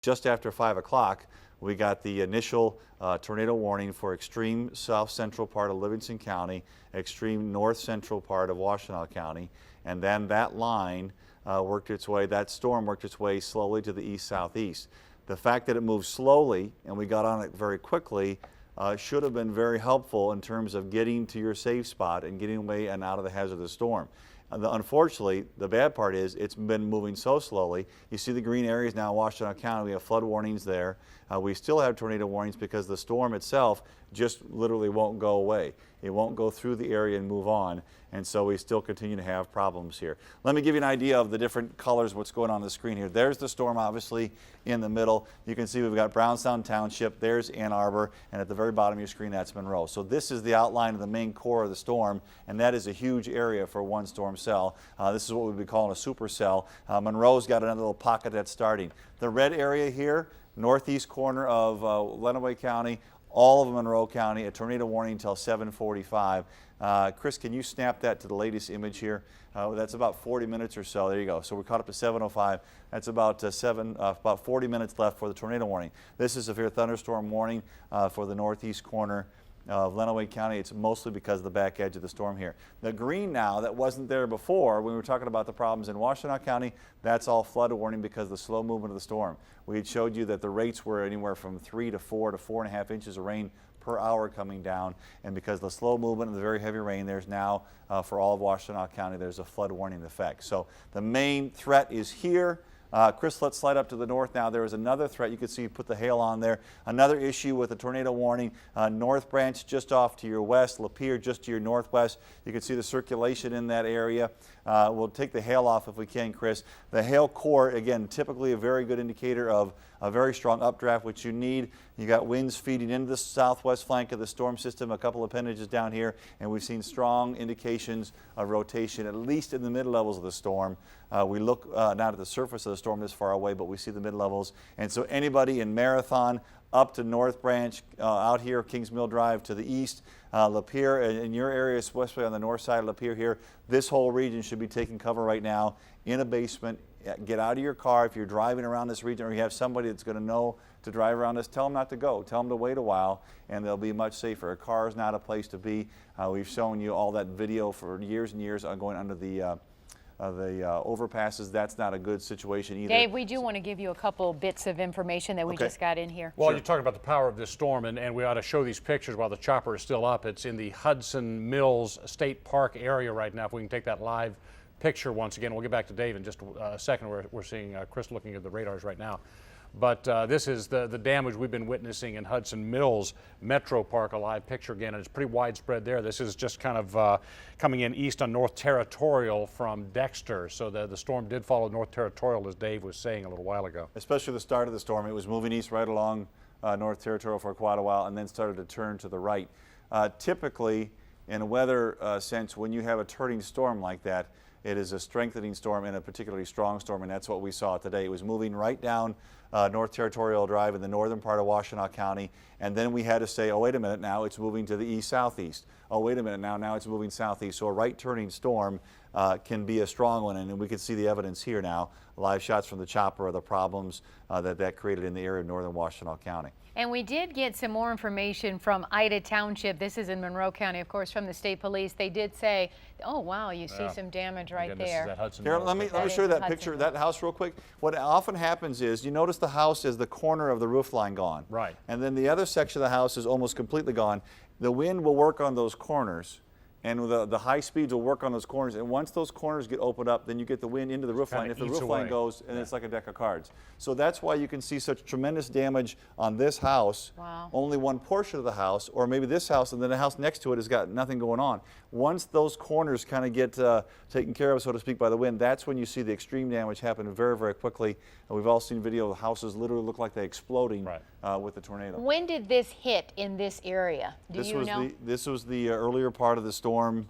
just after 5 o'clock, we got the initial tornado warning for extreme south central part of Livingston County, extreme north central part of Washtenaw County, and then that line worked its way, that storm worked its way slowly to the east-southeast. The fact that it moved slowly and we got on it very quickly should have been very helpful in terms of getting to your safe spot and getting away and out of the hazardous storm. Unfortunately, the bad part is it's been moving so slowly. You see the green areas now in Washtenaw County. We have flood warnings there. We still have tornado warnings because the storm itself just literally won't go away. It won't go through the area and move on, and so we still continue to have problems here. Let me give you an idea of the different colors, what's going on the screen here. There's the storm, obviously, in the middle. You can see we've got Brownstown Township, there's Ann Arbor, and at the very bottom of your screen, that's Monroe. So this is the outline of the main core of the storm, and that is a huge area for one storm cell. This is what we'd be calling a supercell. Monroe's got another little pocket that's starting. The red area here, northeast corner of Lenawee County, all of Monroe County, a tornado warning until 7:45. Chris, can you snap that to the latest image here? That's about 40 minutes or so. There you go. So we're caught up to 7:05. That's about 40 minutes left for the tornado warning. This is a severe thunderstorm warning for the northeast corner of Lenawee County. It's mostly because of the back edge of the storm here. The green now, that wasn't there before when we were talking about the problems in Washtenaw County, that's all flood warning because of the slow movement of the storm. We had showed you that the rates were anywhere from 3 to 4 to 4.5 inches of rain per hour coming down, and because of the slow movement and the very heavy rain, there's now, for all of Washtenaw County, there's a flood warning effect. So the main threat is here. Chris, let's slide up to the north now. There is another threat. You can see you put the hail on there. Another issue with the tornado warning. North Branch just off to your west, Lapeer just to your northwest. You can see the circulation in that area. We'll take the hail off if we can, Chris. The hail core, again, typically a very good indicator of a very strong updraft, which you need. You got winds feeding into the southwest flank of the storm system, a couple of appendages down here, and we've seen strong indications of rotation, at least in the mid-levels of the storm. We look not at the surface of the storm this far away, but we see the mid-levels. And so anybody in Marathon up to North Branch, out here, Kings Mill Drive to the east, Lapeer, in your area, especially on the north side of Lapeer here, this whole region should be taking cover right now in a basement. Get out of your car. If you're driving around this region or you have somebody that's going to know to drive around this, tell them not to go. Tell them to wait a while, and they'll be much safer. A car is not a place to be. We've shown you all that video for years and years on going under the overpasses. That's not a good situation either. Dave, we do want to give you a couple bits of information that we just got in here. Well, you're talking about the power of this storm, and we ought to show these pictures while the chopper is still up. It's in the Hudson Mills State Park area right now. If we can take that live picture once again. We'll get back to Dave in just a second. We're seeing Chris looking at the radars right now. But this is the damage we've been witnessing in Hudson Mills Metro Park, a live picture again, and it's pretty widespread there. This is just kind of coming in east on North Territorial from Dexter. So the storm did follow North Territorial, as Dave was saying a little while ago. Especially the start of the storm. It was moving east right along North Territorial for quite a while and then started to turn to the right. Typically, in a weather sense, when you have a turning storm like that, it is a strengthening storm and a particularly strong storm, and that's what we saw today. It was moving right down North Territorial Drive in the northern part of Washtenaw County, and then we had to say, oh, wait a minute, now it's moving to the east-southeast. Oh, wait a minute, now it's moving southeast. So a right-turning storm can be a strong one, and we can see the evidence here now. Live shots from the chopper of the problems that created in the area of northern Washtenaw County. And we did get some more information from Ida Township. This is in Monroe County, of course, from the state police. They did say, oh, wow, you see some damage right there. Here, let me show you that picture, that house real quick. What often happens is, you notice the house is the corner of the roof line gone. Right. And then the other section of the house is almost completely gone. The wind will work on those corners, and the high speeds will work on those corners, and once those corners get opened up, then you get the wind into the roof line. If the roof line goes, and it's like a deck of cards. So that's why you can see such tremendous damage on this house. Wow. Only one portion of the house, or maybe this house, and then the house next to it has got nothing going on. Once those corners kind of get taken care of, so to speak, by the wind, that's when you see the extreme damage happen very, very quickly. And we've all seen video of the houses literally look like they're exploding with the tornado. When did this hit in this area? Do you know? This was the earlier part of the storm.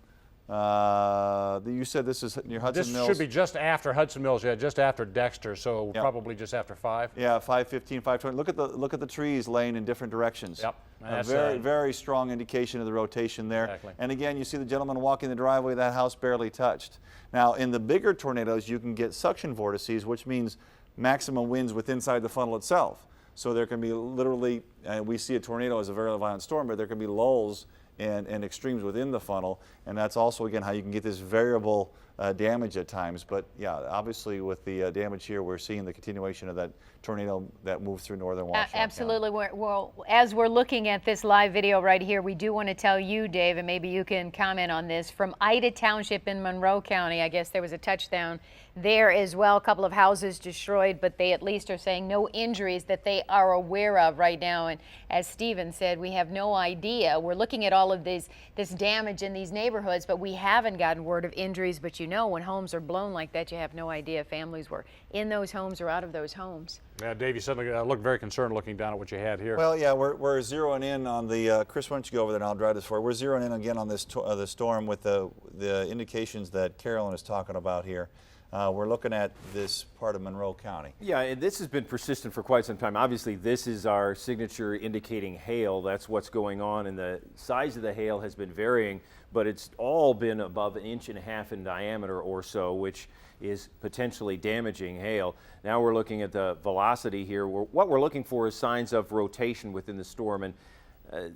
You said this is near Hudson Mills? This should be just after Hudson Mills, yeah, just after Dexter, so probably just after 5. Yeah, 5:15, 5:20. Look at the trees laying in different directions. Yep. A very, very strong indication of the rotation there. Exactly. And again, you see the gentleman walking the driveway, that house barely touched. Now, in the bigger tornadoes, you can get suction vortices, which means maximum winds within inside the funnel itself. So there can be literally, we see a tornado as a very violent storm, but there can be lulls and extremes within the funnel, and that's also, again, how you can get this variable damage at times. But yeah, obviously with the damage here, we're seeing the continuation of that tornado that moved through northern Washington Absolutely. Well, as we're looking at this live video right here, we do want to tell you, Dave, and maybe you can comment on this, from Ida Township in Monroe County. I guess there was a touchdown there as well, a couple of houses destroyed, but they at least are saying no injuries that they are aware of right now. And as Stephen said, we have no idea. We're looking at all of this damage in these neighborhoods, but we haven't gotten word of injuries. But you know, when homes are blown like that, you have no idea if families were in those homes or out of those homes. Yeah, Dave, you suddenly looked very concerned looking down at what you had here. Well, yeah, we're zeroing in on the, Chris, why don't you go over there and I'll drive this forward. We're zeroing in again on this the storm with the indications that Carolyn is talking about here. We're looking at this part of Monroe County. Yeah, and this has been persistent for quite some time. Obviously, this is our signature indicating hail. That's what's going on, and the size of the hail has been varying, but it's all been above 1.5 inches in diameter or so, which is potentially damaging hail. Now we're looking at the velocity here. What we're looking for is signs of rotation within the storm, and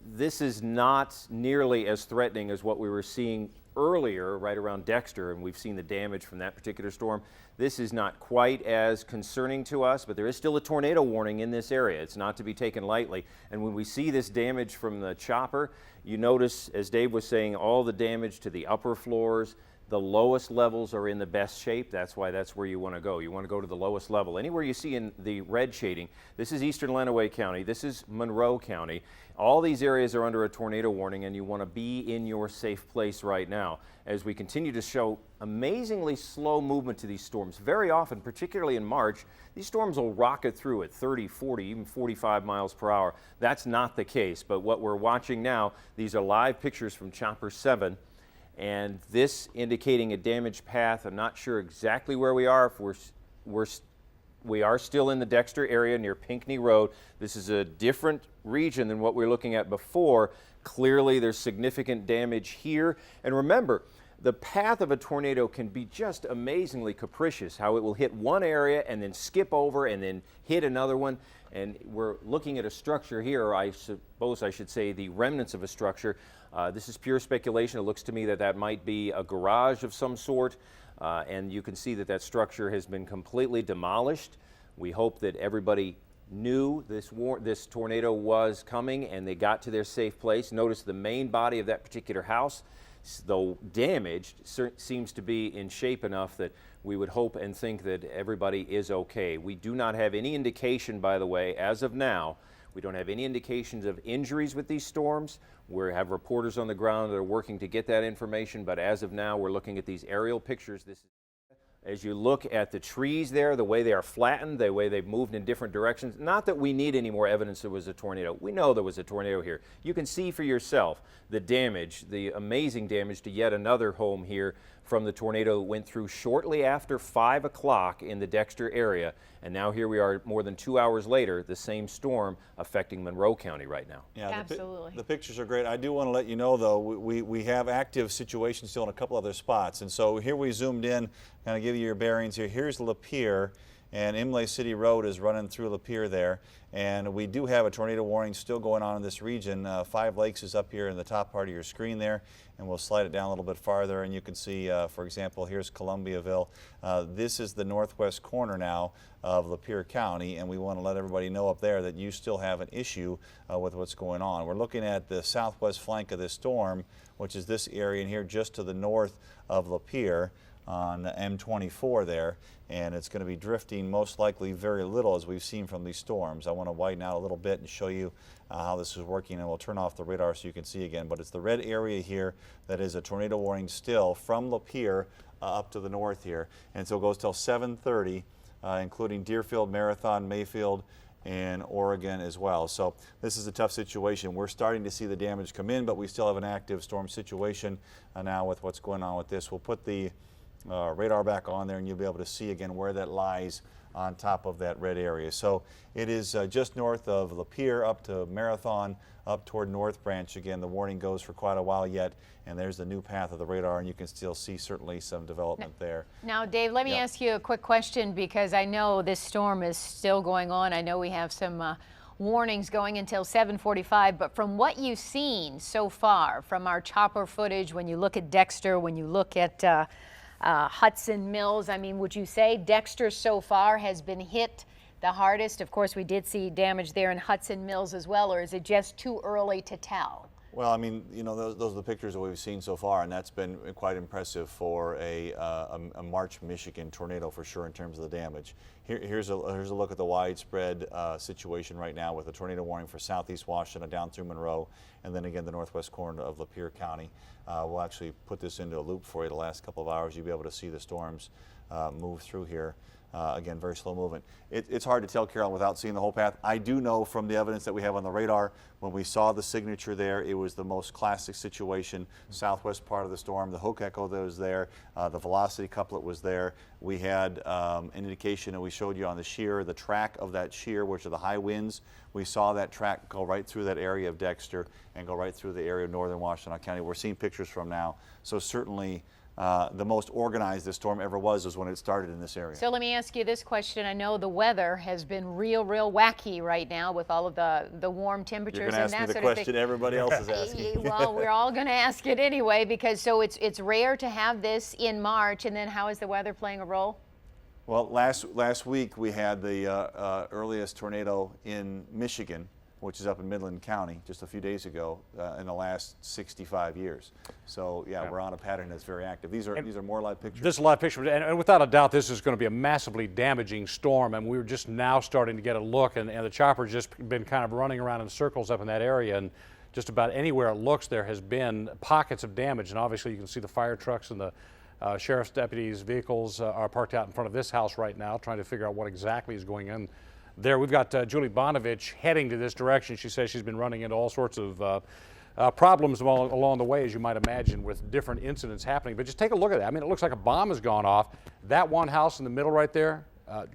this is not nearly as threatening as what we were seeing earlier right around Dexter, and we've seen the damage from that particular storm. This is not quite as concerning to us, but there is still a tornado warning in this area. It's not to be taken lightly. And when we see this damage from the chopper, you notice, as Dave was saying, all the damage to the upper floors. The lowest levels are in the best shape. That's why that's where you want to go. You want to go to the lowest level. Anywhere you see in the red shading, this is eastern Lenawee County, this is Monroe County. All these areas are under a tornado warning, and you want to be in your safe place right now. As we continue to show amazingly slow movement to these storms, very often, particularly in March, these storms will rocket through at 30, 40, even 45 miles per hour. That's not the case, but what we're watching now, these are live pictures from Chopper 7. And this indicating a damaged path. I'm not sure exactly where we are. If we are still in the Dexter area near Pinckney Road. This is a different region than what we were looking at before. Clearly there's significant damage here. And remember, the path of a tornado can be just amazingly capricious, how it will hit one area and then skip over and then hit another one. And we're looking at a structure here, or I suppose I should say the remnants of a structure. This is pure speculation. It looks to me that that might be a garage of some sort, and you can see that that structure has been completely demolished. We hope that everybody knew this tornado was coming and they got to their safe place. Notice the main body of that particular house, though damaged, seems to be in shape enough that we would hope and think that everybody is okay. We do not have any indication, by the way, as of now, we don't have any indications of injuries with these storms. We have reporters on the ground that are working to get that information, but as of now, we're looking at these aerial pictures. As you look at the trees there, the way they are flattened, the way they've moved in different directions, not that we need any more evidence there was a tornado. We know there was a tornado here. You can see for yourself the damage, the amazing damage to yet another home here from the tornado that went through shortly after 5 o'clock in the Dexter area. And now here we are more than 2 hours later, the same storm affecting Monroe County right now. Yeah, absolutely. The pictures are great. I do want to let you know, though, we have active situations still in a couple other spots. And so here we zoomed in, kind of give you your bearings here. Here's Lapeer, and Imlay City Road is running through Lapeer there. And we do have a tornado warning still going on in this region. 5 Lakes is up here in the top part of your screen there, and we'll slide it down a little bit farther, and you can see, for example, here's Columbiaville. This is the northwest corner now of Lapeer County, and we want to let everybody know up there that you still have an issue with what's going on. We're looking at the southwest flank of this storm, which is this area in here just to the north of Lapeer on M24 there, and it's going to be drifting most likely very little as we've seen from these storms. I want to widen out a little bit and show you how this is working, and we'll turn off the radar so you can see again. But it's the red area here that is a tornado warning still from Lapeer up to the north here, and so it goes till 7:30, including Deerfield, Marathon, Mayfield, and Oregon as well. So this is a tough situation. We're starting to see the damage come in, but we still have an active storm situation now with what's going on with this. We'll put the radar back on there, and you'll be able to see again where that lies on top of that red area. So it is just north of Lapeer up to Marathon, up toward North Branch. Again, the warning goes for quite a while yet, and there's the new path of the radar, and you can still see certainly some development there. Now, Dave, let me ask you a quick question, because I know this storm is still going on. I know we have some warnings going until 7:45, but from what you've seen so far, from our chopper footage, when you look at Dexter, when you look at Hudson Mills, I mean, would you say Dexter so far has been hit the hardest? Of course, we did see damage there in Hudson Mills as well, or is it just too early to tell? Well, I mean, you know, those are the pictures that we've seen so far, and that's been quite impressive for a March Michigan tornado for sure in terms of the damage. Here's a look at the widespread situation right now with a tornado warning for southeast Washington down through Monroe, and then again the northwest corner of Lapeer County. We'll actually put this into a loop for you the last couple of hours. You'll be able to see the storms move through here. Again, very slow movement. It's hard to tell, Carolyn, without seeing the whole path. I do know from the evidence that we have on the radar, when we saw the signature there, it was the most classic situation. Southwest part of the storm, the hook echo that was there, the velocity couplet was there. We had an indication that we showed you on the shear, the track of that shear, which are the high winds. We saw that track go right through that area of Dexter and go right through the area of northern Washington County. We're seeing pictures from now. So certainly, the most organized this storm ever was when it started in this area. So let me ask you this question. I know the weather has been real wacky right now with all of the warm temperatures. You're going to ask me the question everybody else is asking. Well, we're all going to ask it anyway, because so it's rare to have this in March. And then how is the weather playing a role? Well, last week we had the earliest tornado in Michigan, which is up in Midland County, just a few days ago, in the last 65 years. So yeah, we're on a pattern that's very active. These are more live pictures. This is live picture, and without a doubt, this is going to be a massively damaging storm. And we're just now starting to get a look, and the chopper's just been kind of running around in circles up in that area, and just about anywhere it looks, there has been pockets of damage. And obviously, you can see the fire trucks and the sheriff's deputies' vehicles are parked out in front of this house right now, trying to figure out what exactly is going on there. We've got Julie Bonovich heading to this direction. She says she's been running into all sorts of problems along the way, as you might imagine, with different incidents happening. But just take a look at that. I mean, it looks like a bomb has gone off. That one house in the middle right there,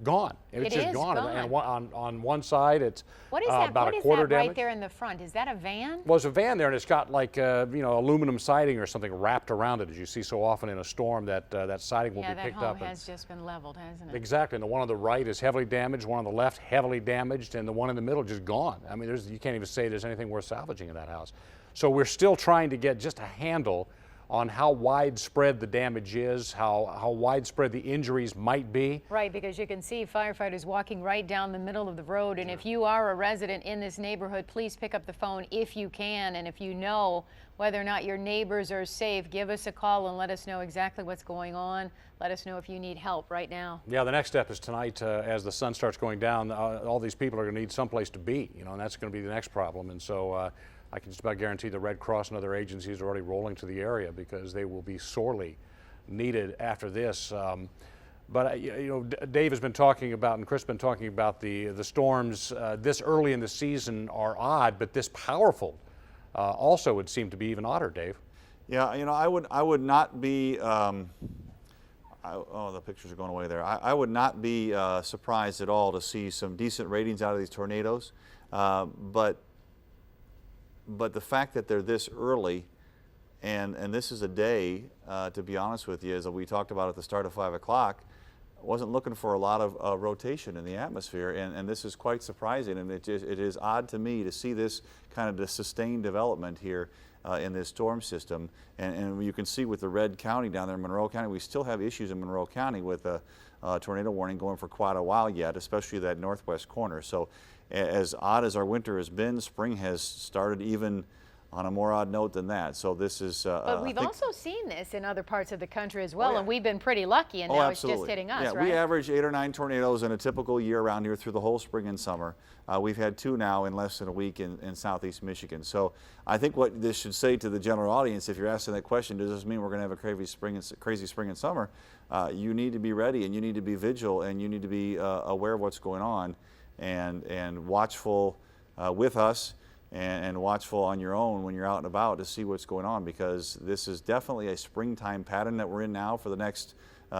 gone. It's just gone. And on one side, it's what is that? about what a is quarter that damage. Right there in the front? Is that a van? Well, there's a van there, and it's got like aluminum siding or something wrapped around it, as you see so often in a storm. That siding will be picked up. Yeah, that home has just been leveled, hasn't it? Exactly. And the one on the right is heavily damaged. One on the left heavily damaged, and the one in the middle just gone. I mean, you can't even say there's anything worth salvaging in that house. So we're still trying to get just a handle on how widespread the damage is, how widespread the injuries might be. Right, because you can see firefighters walking right down the middle of the road. And if you are a resident in this neighborhood, please pick up the phone if you can. And if you know whether or not your neighbors are safe, give us a call and let us know exactly what's going on. Let us know if you need help right now. Yeah, the next step is tonight, as the sun starts going down, all these people are going to need someplace to be, and that's going to be the next problem. And so I can just about guarantee the Red Cross and other agencies are already rolling to the area, because they will be sorely needed after this. But Dave has been talking about, and Chris has been talking about the storms this early in the season are odd, but this powerful also would seem to be even odder, Dave. Yeah, I would not be. Oh, the pictures are going away there. I would not be surprised at all to see some decent ratings out of these tornadoes, but the fact that they're this early, and this is a day, to be honest with you, as we talked about at the start of 5 o'clock, wasn't looking for a lot of rotation in the atmosphere, and this is quite surprising, and it is odd to me to see this kind of the sustained development here in this storm system. And you can see with the red county down there in Monroe County, we still have issues in Monroe County with a tornado warning going for quite a while yet, especially that northwest corner. So as odd as our winter has been, spring has started even on a more odd note than that. So this is but we've also seen this in other parts of the country as well, yeah. and we've been pretty lucky, and now absolutely. It's just hitting us, yeah, right? We average 8 or 9 tornadoes in a typical year around here through the whole spring and summer. We've had 2 now in less than a week in southeast Michigan. So I think what this should say to the general audience, if you're asking that question, does this mean we're going to have a crazy spring and summer? You need to be ready, and you need to be vigilant, and you need to be aware of what's going on, and watchful with us, and watchful on your own when you're out and about to see what's going on, because this is definitely a springtime pattern that we're in now for the next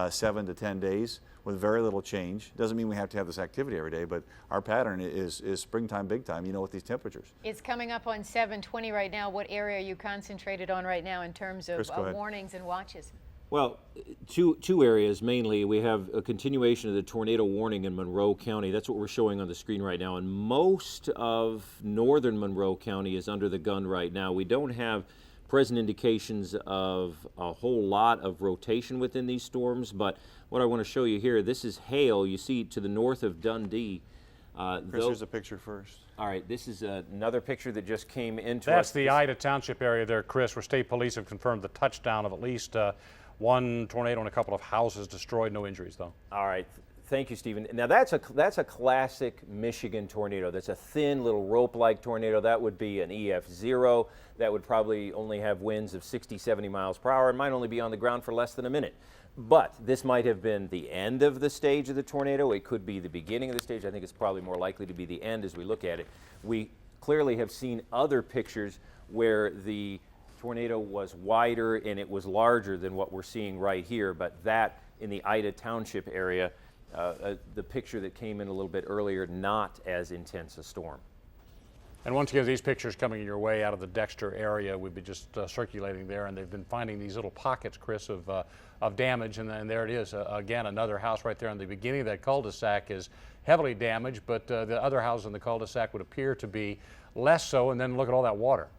7 to 10 days with very little change. Doesn't mean we have to have this activity every day, but our pattern is springtime, big time, you know, with these temperatures. It's coming up on 7:20 right now. What area are you concentrated on right now in terms of Chris, go ahead. warnings and watches? Well, two areas mainly. We have a continuation of the tornado warning in Monroe County. That's what we're showing on the screen right now. And most of northern Monroe County is under the gun right now. We don't have present indications of a whole lot of rotation within these storms, but what I want to show you here, this is hail. You see to the north of Dundee. Chris, here's a picture first. All right, this is another picture that just came into That's us. the Ida Township area there, Chris, where state police have confirmed the touchdown of at least one tornado and a couple of houses destroyed. No injuries, though. All right, thank you, Stephen. Now that's a classic Michigan tornado. That's a thin little rope-like tornado. That would be an EF0. That would probably only have winds of 60, 70 miles per hour. It might only be on the ground for less than a minute. But this might have been the end of the stage of the tornado. It could be the beginning of the stage. I think it's probably more likely to be the end as we look at it. We clearly have seen other pictures where the tornado was wider and it was larger than what we're seeing right here, but that in the Ida Township area, the picture that came in a little bit earlier, not as intense a storm. And once again, these pictures coming your way out of the Dexter area, we've been just circulating there, and they've been finding these little pockets, Chris, of damage, and there it is. Again, another house right there in the beginning of that cul-de-sac is heavily damaged, but the other houses in the cul-de-sac would appear to be less so, and then look at all that water.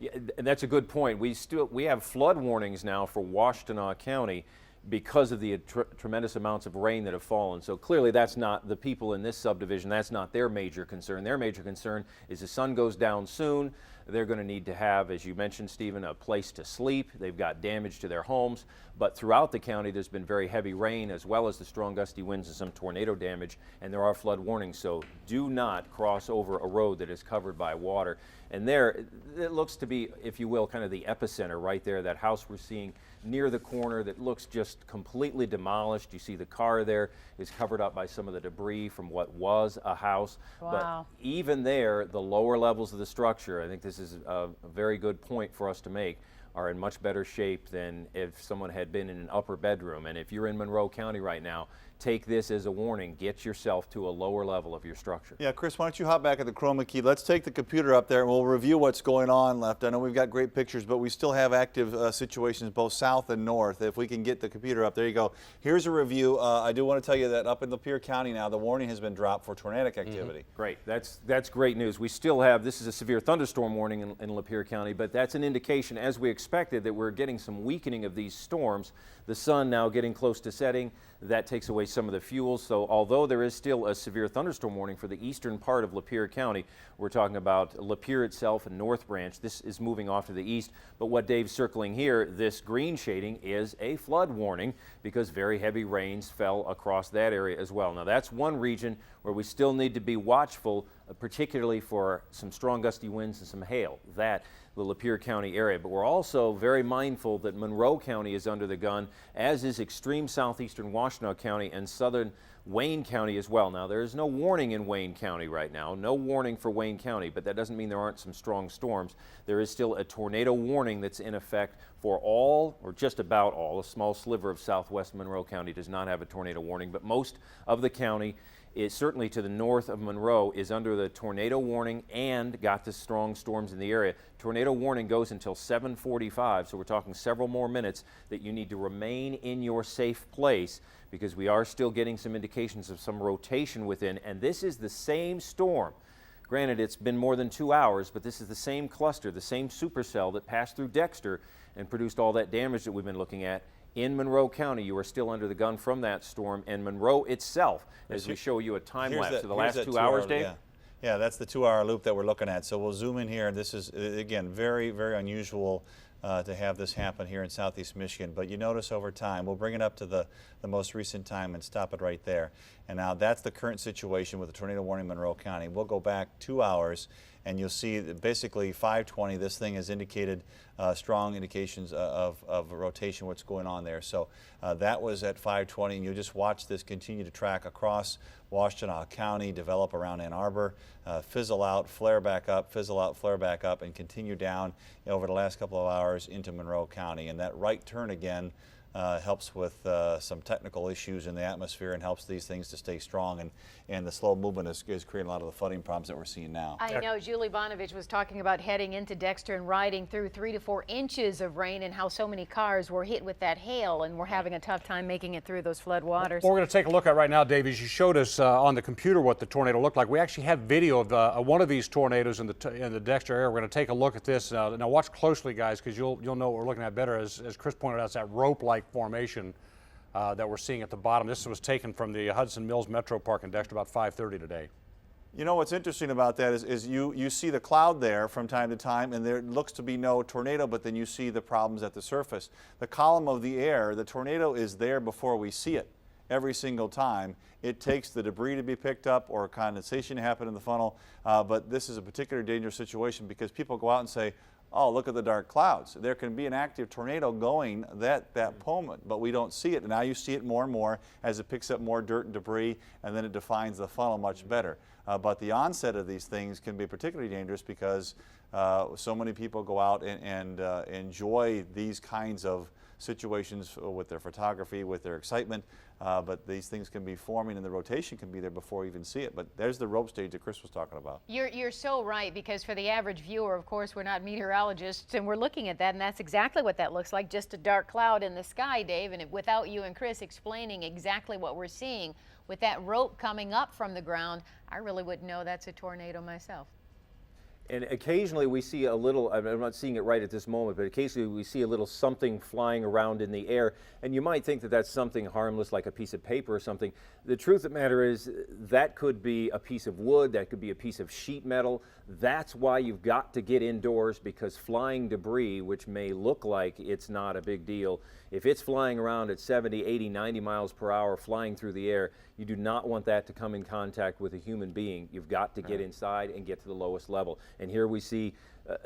Yeah, and that's a good point. We have flood warnings now for Washtenaw County because of the tremendous amounts of rain that have fallen. So clearly that's not the people in this subdivision, that's not their major concern. Their major concern is the sun goes down soon. They're going to need to have, as you mentioned, Stephen, a place to sleep. They've got damage to their homes. But throughout the county, there's been very heavy rain as well as the strong gusty winds and some tornado damage, and there are flood warnings. So do not cross over a road that is covered by water. And there, it looks to be, if you will, kind of the epicenter right there, that house we're seeing near the corner that looks just completely demolished. You see the car there is covered up by some of the debris from what was a house. Wow. But even there, the lower levels of the structure, I think this is a very good point for us to make, are in much better shape than if someone had been in an upper bedroom. And if you're in Monroe County right now, take this as a warning. Get yourself to a lower level of your structure. Yeah, Chris, why don't you hop back at the chroma key? Let's take the computer up there and we'll review what's going on left. I know we've got great pictures, but we still have active situations both south and north. If we can get the computer up, there you go. Here's a review. I do want to tell you that up in Lapeer County now, the warning has been dropped for tornadic activity. Great, that's great news. We still have, this is a severe thunderstorm warning in Lapeer County, but that's an indication, as we expected, that we're getting some weakening of these storms. The sun now getting close to setting, that takes away some of the fuel. So although there is still a severe thunderstorm warning for the eastern part of Lapeer County, we're talking about Lapeer itself and North Branch. This is moving off to the east. But what Dave's circling here, this green shading, is a flood warning because very heavy rains fell across that area as well. Now that's one region where we still need to be watchful, particularly for some strong gusty winds and some hail. That the Lapeer County area, but we're also very mindful that Monroe County is under the gun, as is extreme southeastern Washtenaw County and southern Wayne County as well. Now, there is no warning in Wayne County right now, no warning for Wayne County, but that doesn't mean there aren't some strong storms. There is still a tornado warning that's in effect for all, or just about all. A small sliver of southwest Monroe County does not have a tornado warning, but most of the county is certainly to the north of Monroe is under the tornado warning and got the strong storms in the area. Tornado warning goes until 7:45, so we're talking several more minutes that you need to remain in your safe place because we are still getting some indications of some rotation within, and this is the same storm. Granted, it's been more than 2 hours, but this is the same cluster, the same supercell that passed through Dexter and produced all that damage that we've been looking at. In Monroe County, you are still under the gun from that storm, and Monroe itself, as we show you a time lapse of the last 2 hours, Dave. Yeah, that's the 2-hour loop that we're looking at. So we'll zoom in here. This is, again, very, very unusual to have this happen here in southeast Michigan. But you notice over time, we'll bring it up to the most recent time and stop it right there. And now that's the current situation with the tornado warning in Monroe County. We'll go back 2 hours and you'll see that basically 5:20, this thing has indicated strong indications of rotation, what's going on there. So that was at 5:20, and you just watch this continue to track across Washtenaw County, develop around Ann Arbor, fizzle out, flare back up, fizzle out, flare back up, and continue down over the last couple of hours into Monroe County. And that right turn again helps with some technical issues in the atmosphere and helps these things to stay strong. And the slow movement is creating a lot of the flooding problems that we're seeing now. I know Julie Bonovich was talking about heading into Dexter and riding through 3 to 4 inches of rain and how so many cars were hit with that hail and we're having a tough time making it through those flood waters. What we're going to take a look at right now, Dave, is you showed us on the computer what the tornado looked like. We actually have video of one of these tornadoes in the Dexter area. We're going to take a look at this. Now watch closely, guys, because you'll know what we're looking at better. As Chris pointed out, it's that rope-like formation that we're seeing at the bottom. This was taken from the Hudson Mills Metro Park in Dexter about 5:30 today. You know what's interesting about that is you see the cloud there from time to time, and there looks to be no tornado, but then you see the problems at the surface. The column of the air, the tornado is there before we see it every single time. It takes the debris to be picked up or condensation to happen in the funnel, but this is a particularly dangerous situation because people go out and say, oh, look at the dark clouds. There can be an active tornado going that moment, but we don't see it. And now you see it more and more as it picks up more dirt and debris, and then it defines the funnel much better. But the onset of these things can be particularly dangerous because so many people go out and enjoy these kinds of situations with their photography, with their excitement, but these things can be forming and the rotation can be there before you even see it. But there's the rope stage that Chris was talking about. You're so right, because for the average viewer, of course, we're not meteorologists and we're looking at that, and that's exactly what that looks like, just a dark cloud in the sky, Dave, and without you and Chris explaining exactly what we're seeing with that rope coming up from the ground, I really wouldn't know that's a tornado myself. And occasionally we see a little, I'm not seeing it right at this moment, but occasionally we see a little something flying around in the air, and you might think that that's something harmless like a piece of paper or something. The truth of the matter is that could be a piece of wood, that could be a piece of sheet metal. That's why you've got to get indoors, because flying debris, which may look like it's not a big deal, if it's flying around at 70, 80, 90 miles per hour flying through the air, you do not want that to come in contact with a human being. You've got to get inside and get to the lowest level. And here we see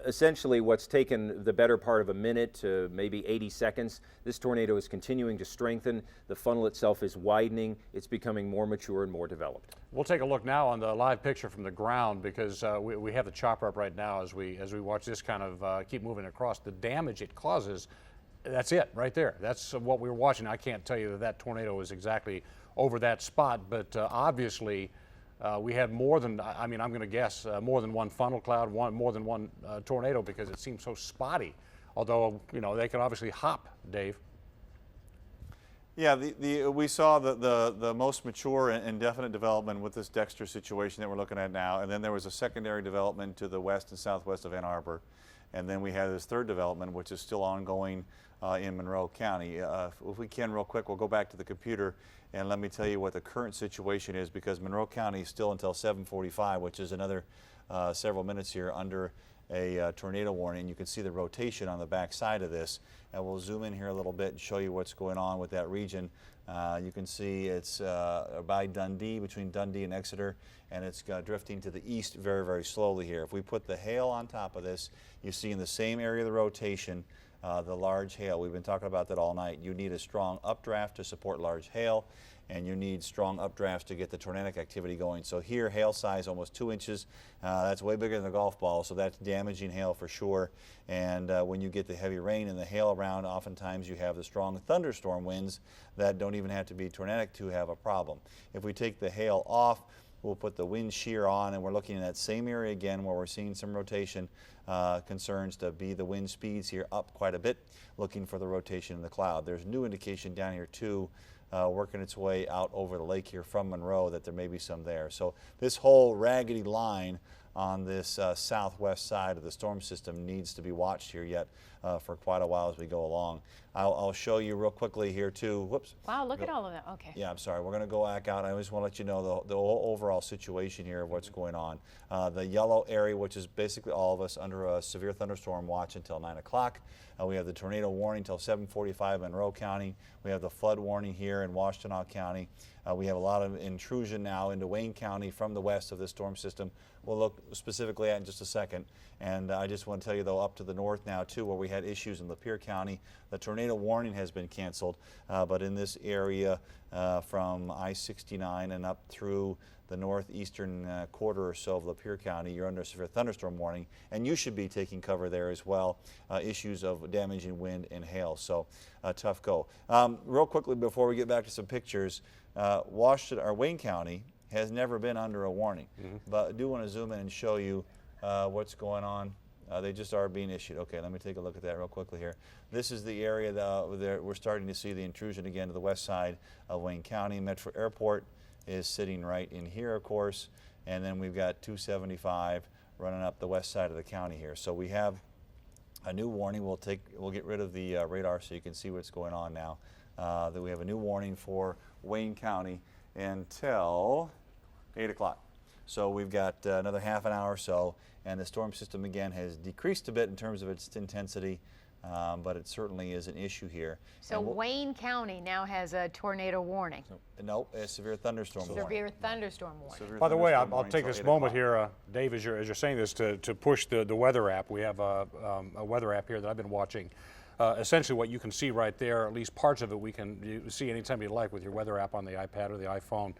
essentially what's taken the better part of a minute to maybe 80 seconds. This tornado is continuing to strengthen. The funnel itself is widening. It's becoming more mature and more developed. We'll take a look now on the live picture from the ground, because we have the chopper up right now as we watch this kind of keep moving across. The damage it causes, that's it right there. That's what we were watching. I can't tell you that tornado is exactly over that spot, but obviously we had more than, I mean, I'm going to guess more than one funnel cloud, more than one tornado, because it seems so spotty. Although, you know, they can obviously hop, Dave. Yeah, we saw the most mature and definite development with this Dexter situation that we're looking at now, and then there was a secondary development to the west and southwest of Ann Arbor, and then we had this third development, which is still ongoing in Monroe County. If we can, real quick, we'll go back to the computer and let me tell you what the current situation is, because Monroe County is still until 7:45, which is another several minutes here, under a tornado warning. You can see the rotation on the back side of this, and we'll zoom in here a little bit and show you what's going on with that region. You can see it's by Dundee, between Dundee and Exeter, and it's drifting to the east very, very slowly here. If we put the hail on top of this, you see in the same area of the rotation the large hail. We've been talking about that all night. You need a strong updraft to support large hail, and you need strong updrafts to get the tornadic activity going. So here, hail size almost 2 inches. That's way bigger than a golf ball, so that's damaging hail for sure. And when you get the heavy rain and the hail around, oftentimes you have the strong thunderstorm winds that don't even have to be tornadic to have a problem. If we take the hail off, we'll put the wind shear on, and we're looking in that same area again where we're seeing some rotation concerns to be the wind speeds here up quite a bit, looking for the rotation in the cloud. There's new indication down here too, working its way out over the lake here from Monroe, that there may be some there. So this whole raggedy line on this southwest side of the storm system needs to be watched here yet for quite a while as we go along. I'll show you real quickly here too. Whoops. Wow, look at all of that. Okay. Yeah, I'm sorry. We're going to go back out. I just want to let you know the overall situation here of what's going on. The yellow area, which is basically all of us under a severe thunderstorm watch until 9 o'clock. We have the tornado warning until 7:45 in Monroe County. We have the flood warning here in Washtenaw County. We have a lot of intrusion now into Wayne County from the west of this storm system. We'll look specifically at in just a second. And I just want to tell you, though, up to the north now, too, where we had issues in Lapeer County, the tornado warning has been canceled. But in this area from I-69 and up through the northeastern quarter or so of Lapeer County, you're under a severe thunderstorm warning, and you should be taking cover there as well. Issues of damaging wind and hail, so tough go. Real quickly before we get back to some pictures, Wayne County has never been under a warning, but I do want to zoom in and show you what's going on. They just are being issued. Okay, let me take a look at that real quickly here. This is the area that we're starting to see the intrusion again to the west side of Wayne County. Metro Airport is sitting right in here, of course, and then we've got 275 running up the west side of the county here. So we have a new warning. We'll get rid of the radar so you can see what's going on now. That we have a new warning for Wayne County until 8 o'clock. So we've got another half an hour or so, and the storm system again has decreased a bit in terms of its intensity, but it certainly is an issue here. So Wayne County now has a tornado warning. No, a severe thunderstorm warning. Severe thunderstorm warning. Severe By the way, thunderstorm I'll warning take till this 8 moment o'clock. here, Dave, as you're saying this, to push the weather app. We have a weather app here that I've been watching. Essentially what you can see right there, at least parts of it, you see anytime you like with your weather app on the iPad or the iPhone.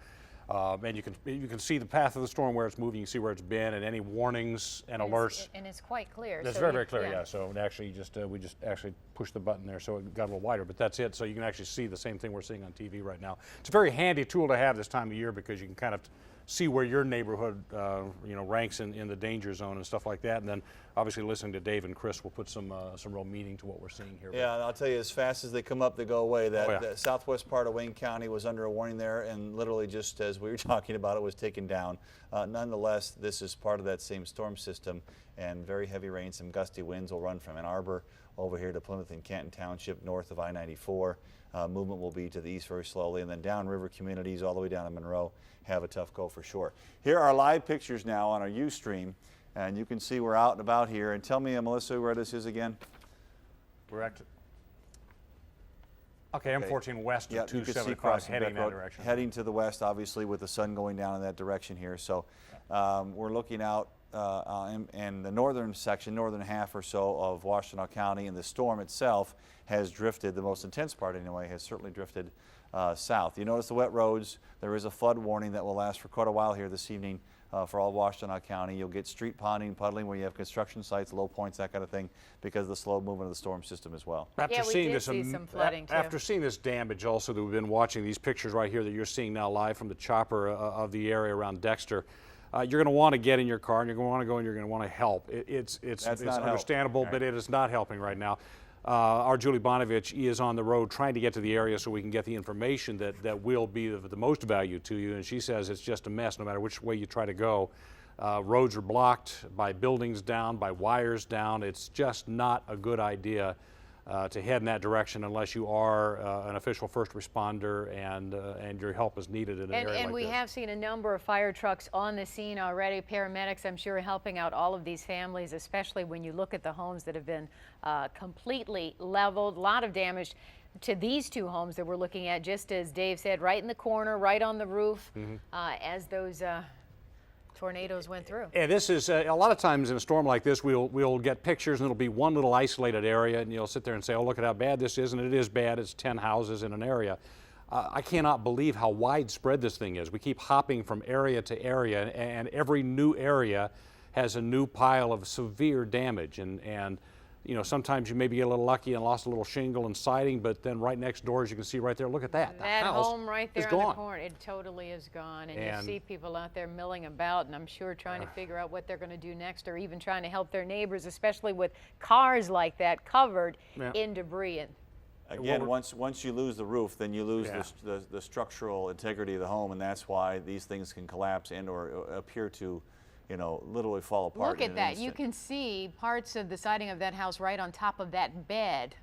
And you can see the path of the storm, where it's moving, you can see where it's been, and any warnings and alerts. And it's quite clear. It's so very, very clear, yeah. So actually we just actually pushed the button there, so it got a little wider, but that's it. So you can actually see the same thing we're seeing on TV right now. It's a very handy tool to have this time of year, because you can kind of see where your neighborhood ranks in the danger zone and stuff like that. And then obviously listening to Dave and Chris will put some real meaning to what we're seeing here. Yeah, and I'll tell you, as fast as they come up, they go away. The southwest part of Wayne County was under a warning there, and literally just as we were talking about, it was taken down. Nonetheless, this is part of that same storm system, and very heavy rains and gusty winds will run from Ann Arbor over here to Plymouth and Canton Township, north of I-94. Movement will be to the east very slowly, and then downriver communities all the way down to Monroe have a tough go for sure. Here are live pictures now on our Ustream, and you can see we're out and about here. And tell me, Melissa, where this is again? We're active. Okay, M14 west of Yeah, you can see 275 crossing heading Beck that Road, direction. heading to the west, obviously, with the sun going down in that direction here. So we're looking out in the northern section, northern half or so of Washtenaw County, and the storm itself has drifted. The most intense part, anyway, has certainly drifted south. You notice the wet roads. There is a flood warning that will last for quite a while here this evening for all Washtenaw County. You'll get street ponding, puddling where you have construction sites, low points, that kind of thing, because of the slow movement of the storm system as well. Yeah, we did see some flooding, too. After seeing this damage also that we've been watching, these pictures right here that you're seeing now live from the chopper of the area around Dexter, you're going to want to get in your car and you're going to want to go and you're going to want to help. It's understandable, but it is not helping right now. Our Julie Bonovich is on the road trying to get to the area so we can get the information that will be of the most value to you, and she says it's just a mess no matter which way you try to go. Roads are blocked by buildings down, by wires down. It's just not a good idea to head in that direction unless you are an official first responder and your help is needed in an area like this. And we have seen a number of fire trucks on the scene already. Paramedics, I'm sure, helping out all of these families, especially when you look at the homes that have been completely leveled. A lot of damage to these two homes that we're looking at, just as Dave said, right in the corner, right on the roof, as those tornadoes went through. And this is a lot of times in a storm like this, we'll get pictures and it'll be one little isolated area, and you'll sit there and say, oh, look at how bad this is, and it is bad. It's 10 houses in an area. I cannot believe how widespread this thing is. We keep hopping from area to area, and every new area has a new pile of severe damage. And you know, sometimes you maybe get a little lucky and lost a little shingle and siding, but then right next door, as you can see right there, look at that. That house home right there is on gone. the corner, it totally is gone. And you see people out there milling about, and I'm sure trying to figure out what they're going to do next, or even trying to help their neighbors, especially with cars like that covered in debris. And again, once you lose the roof, then you lose the structural integrity of the home, and that's why these things can collapse and or appear to, you know, literally fall apart. Look at that. You can see parts of the siding of that house right on top of that bed,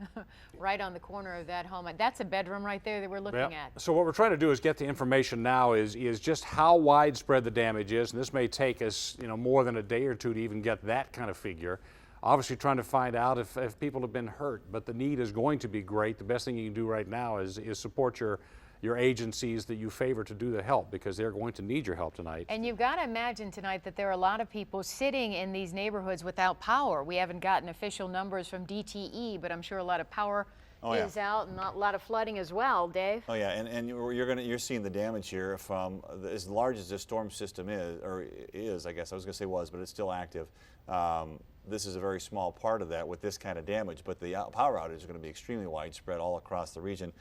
right on the corner of that home. That's a bedroom right there that we're looking at. So what we're trying to do is get the information now is just how widespread the damage is, and this may take us, you know, more than a day or two to even get that kind of figure. Obviously trying to find out if people have been hurt, but the need is going to be great. The best thing you can do right now is support your your agencies that you favor to do the help, because they're going to need your help tonight. And you've got to imagine tonight that there are a lot of people sitting in these neighborhoods without power. We haven't gotten official numbers from DTE, but I'm sure a lot of power is out, and a lot of flooding as well, Dave. Oh yeah, and you're seeing the damage here from as large as this storm system is, I guess I was going to say was, but it's still active. This is a very small part of that with this kind of damage, but the power outage is going to be extremely widespread all across the region.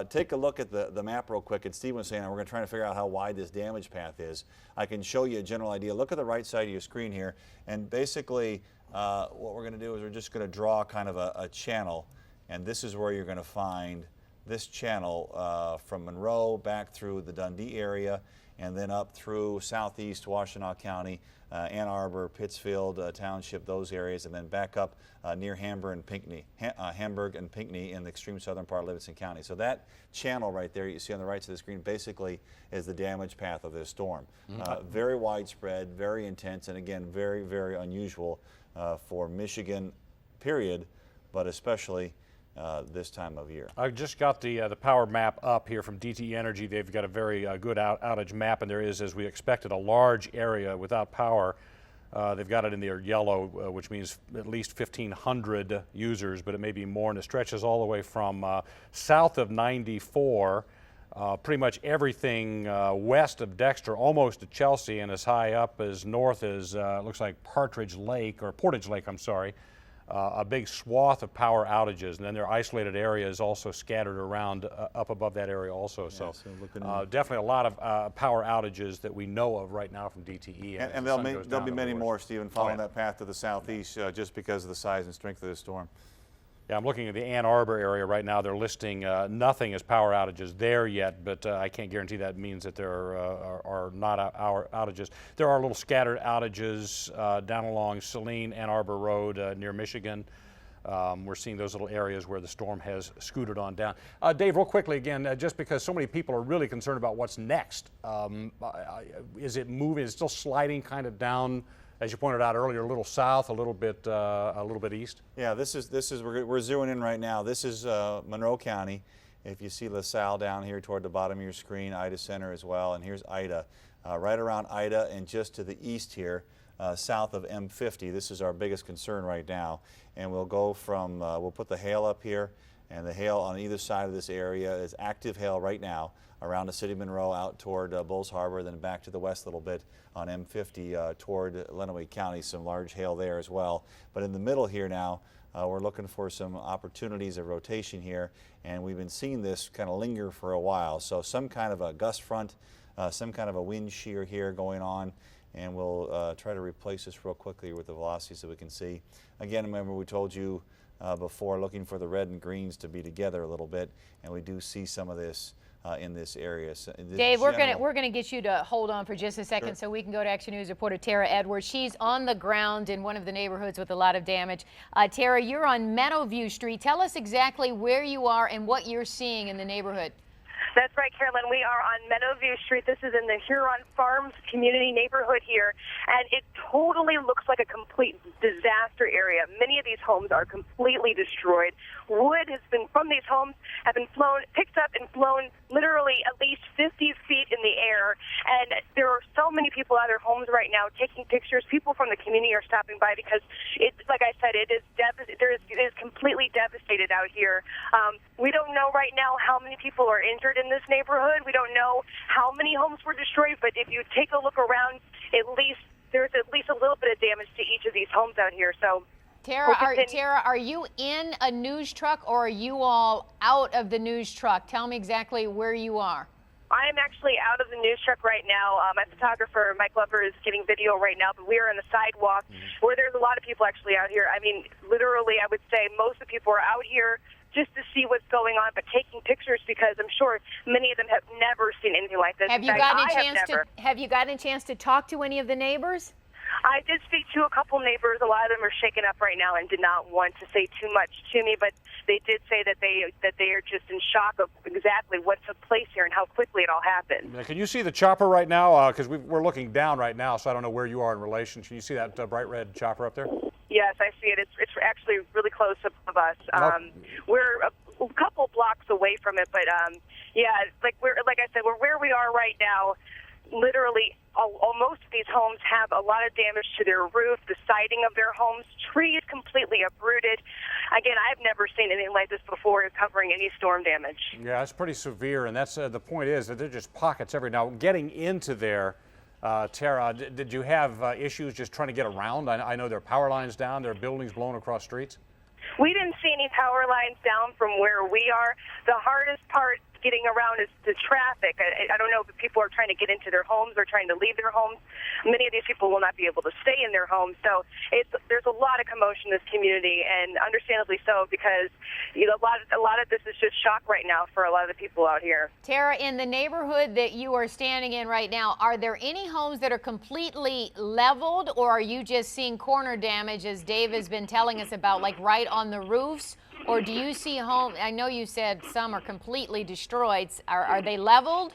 Take a look at the map real quick, and Steve was saying we're going to try to figure out how wide this damage path is. I can show you a general idea. Look at the right side of your screen here, and basically what we're going to do is we're just going to draw kind of a channel, and this is where you're going to find this channel from Monroe back through the Dundee area, and then up through southeast Washtenaw County, Ann Arbor, Pittsfield Township, those areas, and then back up near Hamburg and Pinckney in the extreme southern part of Livingston County. So that channel right there you see on the right side of the screen basically is the damage path of this storm. Very widespread, very intense, and again, very, very unusual for Michigan, period, but especially this time of year. I just got the power map up here from DTE Energy. They've got a very good outage map, and there is, as we expected, a large area without power. They've got it in their yellow, which means at least 1,500 users, but it may be more, and it stretches all the way from south of 94, pretty much everything west of Dexter, almost to Chelsea, and as high up as north as looks like Portage Lake, I'm sorry. A big swath of power outages, and then there are isolated areas also scattered around up above that area also. Yeah, so definitely a lot of power outages that we know of right now from DTE. And there'll be many more, Stephen, following that path to the southeast just because of the size and strength of this storm. Yeah, I'm looking at the Ann Arbor area right now. They're listing nothing as power outages there yet, but I can't guarantee that means that there are not outages. There are little scattered outages down along Saline, Ann Arbor Road near Michigan. We're seeing those little areas where the storm has scooted on down. Dave, real quickly again, just because so many people are really concerned about what's next, is it moving? Is it still sliding kind of down, as you pointed out earlier, a little south, a little bit east? Yeah, this is we're zeroing in right now. This is Monroe County. If you see LaSalle down here toward the bottom of your screen, Ida Center as well, and here's Ida. Right around Ida and just to the east here, south of M50. This is our biggest concern right now, and we'll go from we'll put the hail up here, and the hail on either side of this area is active hail right now around the city of Monroe out toward Bulls Harbor, then back to the west a little bit on M50 toward Lenawee County, some large hail there as well. But in the middle here now, we're looking for some opportunities of rotation here, and we've been seeing this kind of linger for a while. So some kind of a gust front, some kind of a wind shear here going on, and we'll try to replace this real quickly with the velocity so we can see. Again, remember we told you before, looking for the red and greens to be together a little bit, and we do see some of this in this area. So Dave, we're gonna get you to hold on for just a second, sure, so we can go to Action News reporter Tara Edwards. She's on the ground in one of the neighborhoods with a lot of damage. Tara, you're on Meadowview Street. Tell us exactly where you are and what you're seeing in the neighborhood. That's right, Carolyn. We are on Meadowview Street. This is in the Huron Farms community neighborhood here, and it totally looks like a complete disaster area. Many of these homes are completely destroyed. Wood has been from these homes have been picked up and flown literally at least 50 feet in the air, and there are so many people out of their homes right now taking pictures. People from the community are stopping by because it, like I said, it is completely devastated out here. We don't know right now how many people are injured in this neighborhood. We don't know how many homes were destroyed, but if you take a look around, there's at least a little bit of damage to each of these homes out here. So, Tara, are you in a news truck, or are you all out of the news truck? Tell me exactly where you are. I am actually out of the news truck right now. My photographer, Mike Glover, is getting video right now, but we are on the sidewalk where there's a lot of people actually out here. I mean, literally, I would say most of the people are out here just to see what's going on, but taking pictures because I'm sure many of them have never seen anything like this. Have you gotten a chance to talk to any of the neighbors? I did speak to a couple neighbors. A lot of them are shaken up right now and did not want to say too much to me, but they did say that they are just in shock of exactly what took place here and how quickly it all happened. Can you see the chopper right now? Because we're looking down right now, so I don't know where you are in relation. Can you see that bright red chopper up there? Yes, I see it. It's actually really close above us. We're a couple blocks away from it. But yeah, like I said, we're where we are right now. Literally, most of these homes have a lot of damage to their roof, the siding of their homes, trees completely uprooted. Again, I've never seen anything like this before covering any storm damage. Yeah, it's pretty severe, and that's the point is that they're just pockets every now. Getting into there, Tara, did you have issues just trying to get around? I know there are power lines down, there are buildings blown across streets. We didn't see any power lines down from where we are. The hardest part getting around is the traffic. I don't know if people are trying to get into their homes or trying to leave their homes. Many of these people will not be able to stay in their homes. So there's a lot of commotion in this community, and understandably so, because a lot of this is just shock right now for a lot of the people out here. Tara, in the neighborhood that you are standing in right now, are there any homes that are completely leveled, or are you just seeing corner damage, as Dave has been telling us about, like right on the roofs? Or do you see homes? I know you said some are completely destroyed. Are they leveled?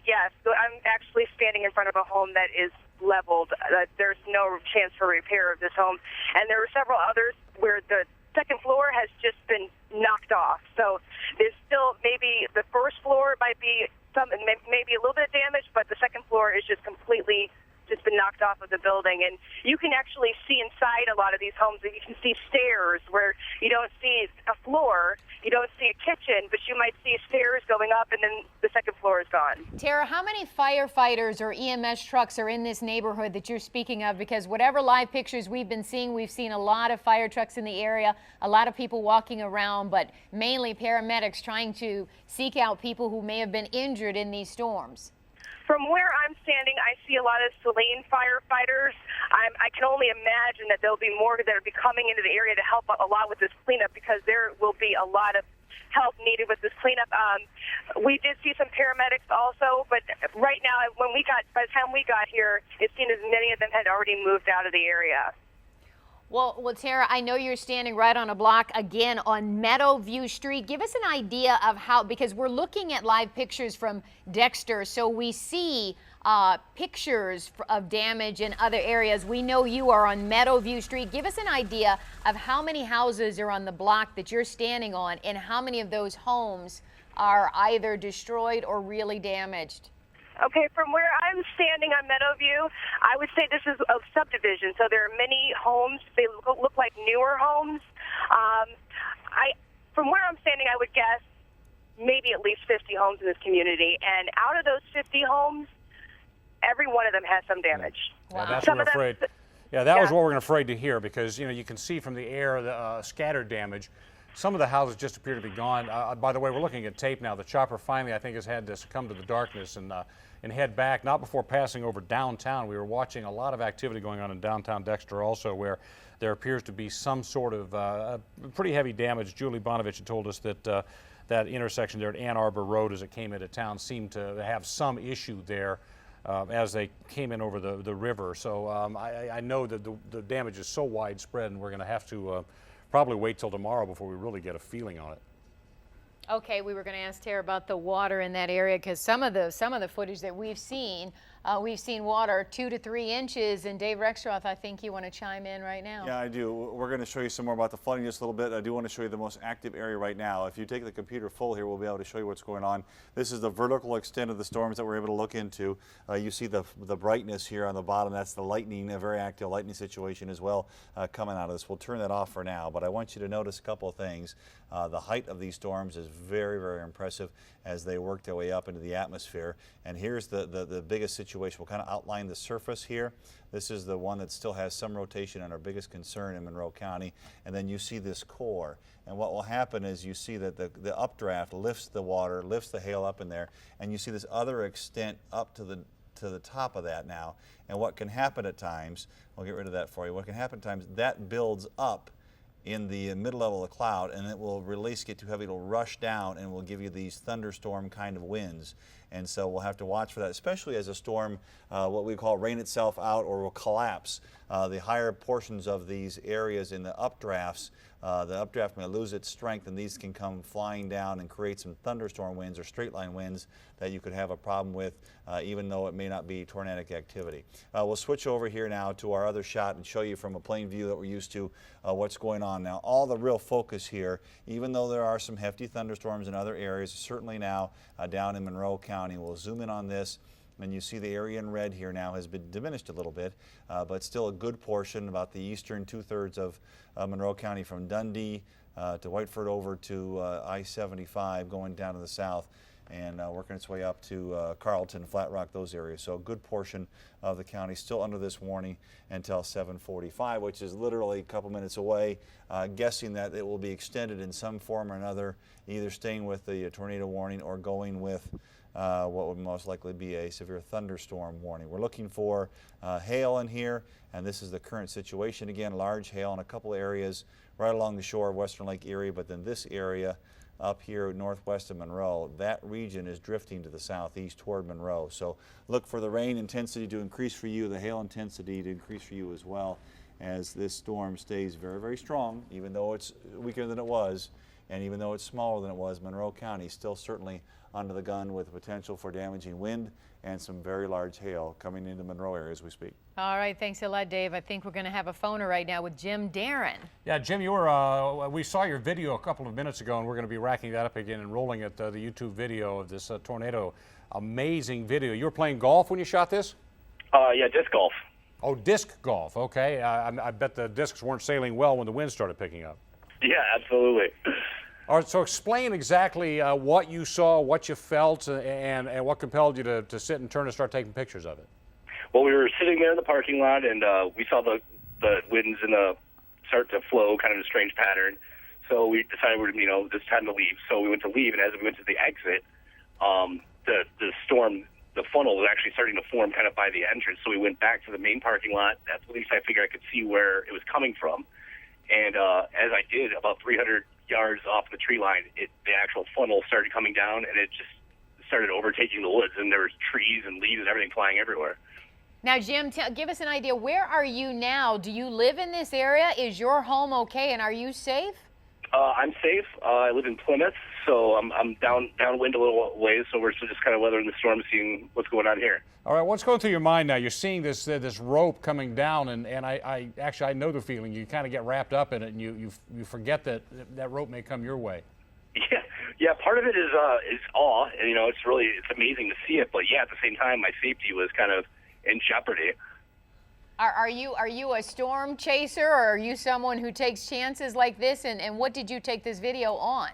Yes. So I'm actually standing in front of a home that is leveled. There's no chance for repair of this home. And there are several others where the second floor has just been knocked off. So there's still maybe the first floor might be maybe a little bit damaged, but the second floor is just completely just been knocked off of the building. And you can actually see inside a lot of these homes, and you can see stairs where you don't see a floor, you don't see a kitchen, but you might see stairs going up, and then the second floor is gone. Tara, how many firefighters or EMS trucks are in this neighborhood that you're speaking of? Because whatever live pictures we've been seeing, we've seen a lot of fire trucks in the area, a lot of people walking around, but mainly paramedics trying to seek out people who may have been injured in these storms. From where I'm standing, I see a lot of Saline firefighters. I can only imagine that there'll be more that will be coming into the area to help a lot with this cleanup, because there will be a lot of help needed with this cleanup. We did see some paramedics also, but right now, by the time we got here, it seemed as many of them had already moved out of the area. Well, Tara, I know you're standing right on a block again on Meadowview Street. Give us an idea of how, because we're looking at live pictures from Dexter, so we see pictures of damage in other areas. We know you are on Meadowview Street. Give us an idea of how many houses are on the block that you're standing on, and how many of those homes are either destroyed or really damaged. Okay, from where I'm standing on Meadowview, I would say this is a subdivision, so there are many homes. They look like newer homes. From where I'm standing, I would guess maybe at least 50 homes in this community, and out of those 50 homes, every one of them has some damage. Wow. Yeah, that's what we're afraid. Yeah, that was what we're afraid to hear, because you can see from the air the scattered damage. Some of the houses just appear to be gone. By the way, we're looking at tape now. The chopper finally, I think, has had to succumb to the darkness and head back, not before passing over downtown. We were watching a lot of activity going on in downtown Dexter also, where there appears to be some sort of pretty heavy damage. Julie Bonovich had told us that that intersection there at Ann Arbor Road as it came into town seemed to have some issue there as they came in over the river. So I know that the damage is so widespread, and we're going to have to probably wait till tomorrow before we really get a feeling on it. Okay, we were going to ask Tara about the water in that area, because some of the footage that we've seen water 2 to 3 inches. And Dave Rexroth, I think you want to chime in right now. Yeah, I do. We're going to show you some more about the flooding just a little bit. I do want to show you the most active area right now. If you take the computer full here, we'll be able to show you what's going on. This is the vertical extent of the storms that we're able to look into. You see the brightness here on the bottom. That's the lightning, a very active lightning situation as well coming out of this. We'll turn that off for now, but I want you to notice a couple of things. The height of these storms is very, very impressive as they work their way up into the atmosphere. And here's the biggest situation. We'll kind of outline the surface here. This is the one that still has some rotation and our biggest concern in Monroe County. And then you see this core. And what will happen is you see that the updraft lifts the water, lifts the hail up in there, and you see this other extent up to the top of that now. And what can happen at times, I'll get rid of that for you, what can happen at times, that builds up in the middle level of the cloud, and it will release, get too heavy, it'll rush down and will give you these thunderstorm kind of winds. And so we'll have to watch for that, especially as a storm, what we call rain itself out or will collapse. The higher portions of these areas in the updrafts, the updraft may lose its strength, and these can come flying down and create some thunderstorm winds or straight line winds that you could have a problem with, even though it may not be tornadic activity. We'll switch over here now to our other shot and show you from a plane view that we're used to what's going on now. All the real focus here, even though there are some hefty thunderstorms in other areas, certainly now down in Monroe County. We'll zoom in on this. And you see the area in red here now has been diminished a little bit, but still a good portion, about the eastern 2/3 of Monroe County, from Dundee to Whiteford over to I-75 going down to the south, and working its way up to Carlton, Flat Rock, those areas. So a good portion of the county still under this warning until 7:45, which is literally a couple minutes away, guessing that it will be extended in some form or another, either staying with the tornado warning or going with what would most likely be a severe thunderstorm warning. We're looking for hail in here, and this is the current situation. Again, large hail in a couple areas right along the shore of western Lake Erie, but then this area up here northwest of Monroe, that region is drifting to the southeast toward Monroe. So look for the rain intensity to increase for you, the hail intensity to increase for you as well, as this storm stays very, very strong, even though it's weaker than it was, and even though it's smaller than it was. Monroe County still certainly under the gun with potential for damaging wind and some very large hail coming into Monroe area as we speak. All right, thanks a lot, Dave. I think we're going to have a phoner right now with Jim Darren. Yeah, Jim, you were, we saw your video a couple of minutes ago, and we're going to be racking that up again and rolling it, the YouTube video of this tornado. Amazing video. You were playing golf when you shot this? Yeah, disc golf. Oh, disc golf, okay. I bet the discs weren't sailing well when the wind started picking up. Yeah, absolutely. All right, so explain exactly what you saw, what you felt, and what compelled you to sit and turn and start taking pictures of it. Well, we were sitting there in the parking lot, and we saw the winds start to flow, kind of a strange pattern. So we decided, it's time to leave. So we went to leave, and as we went to the exit, the storm, the funnel was actually starting to form kind of by the entrance. So we went back to the main parking lot. At least I figured I could see where it was coming from. And as I did, about 300 yards off the tree line, the actual funnel started coming down, and it just started overtaking the woods, and there was trees and leaves and everything flying everywhere. Now, Jim, give us an idea. Where are you now? Do you live in this area? Is your home okay, and are you safe? I'm safe. I live in Plymouth, so I'm downwind a little ways, so we're still just kind of weathering the storm, seeing what's going on here. All right, what's going through your mind now? You're seeing this rope coming down, and I actually know the feeling. You kind of get wrapped up in it, and you forget that rope may come your way. Yeah. Part of it is awe, and it's amazing to see it. But yeah, at the same time, my safety was kind of in jeopardy. Are you a storm chaser, or are you someone who takes chances like this? And what did you take this video on?